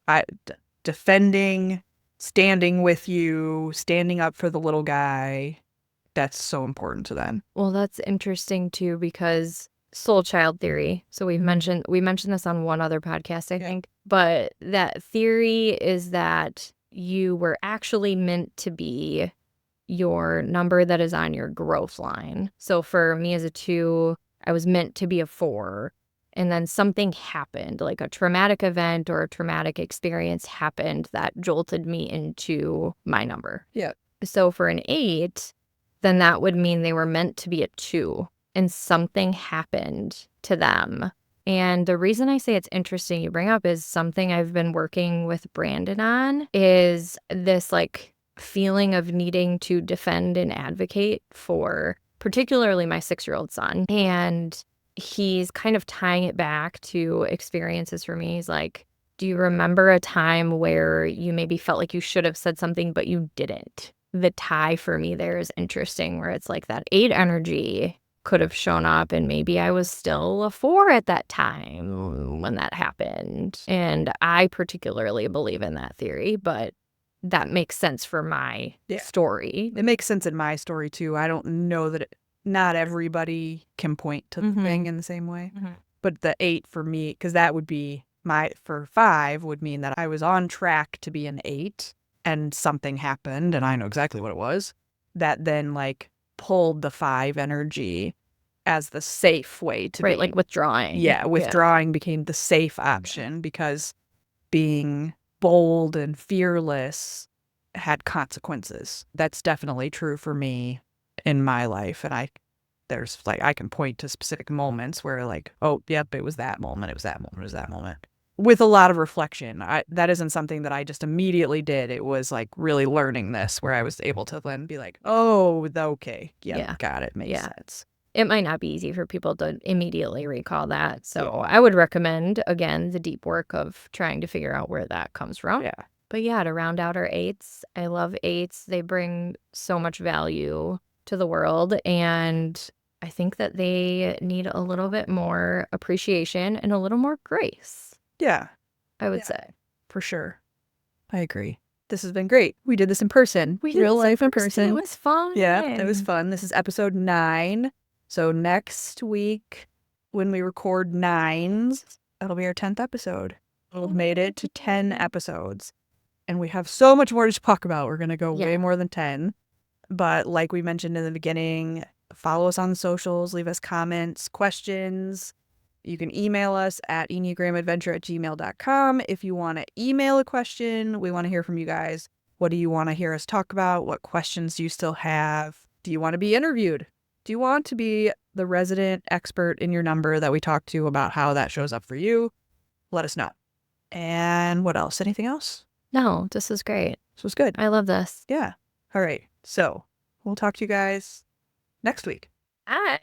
defending, standing with you, standing up for the little guy. That's so important to them. Well, that's interesting too because soul child theory. So we mentioned this on one other podcast, I think. But that theory is that you were actually meant to be your number that is on your growth line. So for me as a 2, I was meant to be a 4. And then something happened, like a traumatic event or a traumatic experience happened that jolted me into my number. Yeah. So for an 8, then that would mean they were meant to be a 2 and something happened to them. And the reason I say it's interesting you bring up is something I've been working with Brandon on is this like feeling of needing to defend and advocate for particularly my 6-year-old son. And he's kind of tying it back to experiences for me. He's like, do you remember a time where you maybe felt like you should have said something, but you didn't? The tie for me there is interesting, where it's like that 8 energy could have shown up and maybe I was still a 4 at that time when that happened. And I particularly believe in that theory, but that makes sense for my story. It makes sense in my story too. I don't know that not everybody can point to the thing in the same way. But the 8 for me, because that would be for 5 would mean that I was on track to be an 8 and something happened and I know exactly what it was that then like pulled the 5 energy as the safe way to be. Like withdrawing. Yeah, withdrawing became the safe option because being bold and fearless had consequences. That's definitely true for me in my life. And there's like, I can point to specific moments where like, oh, yep, it was that moment. It was that moment. It was that moment. With a lot of reflection. That isn't something that I just immediately did. It was like really learning this where I was able to then be like, oh, okay. Yep, Yeah. got it. Makes Yeah. sense. It might not be easy for people to immediately recall that. So I would recommend, again, the deep work of trying to figure out where that comes from. Yeah. But yeah, to round out our eights, I love eights. They bring so much value to the world. And I think that they need a little bit more appreciation and a little more grace, Yeah. I would say. For sure. I agree. This has been great. We did this in person. Real life in person. It was fun. Yeah, it was fun. This is episode 9. So next week, when we record 9s, that'll be our 10th episode. We've made it to 10 episodes. And we have so much more to talk about. We're going to go way more than 10. But like we mentioned in the beginning, follow us on the socials, leave us comments, questions. You can email us at enneagramadventure@gmail.com. If you want to email a question, we want to hear from you guys. What do you want to hear us talk about? What questions do you still have? Do you want to be interviewed? Do you want to be the resident expert in your number that we talked to about how that shows up for you? Let us know. And what else? Anything else? No, this is great. This was good. I love this. Yeah. All right. So we'll talk to you guys next week. All right.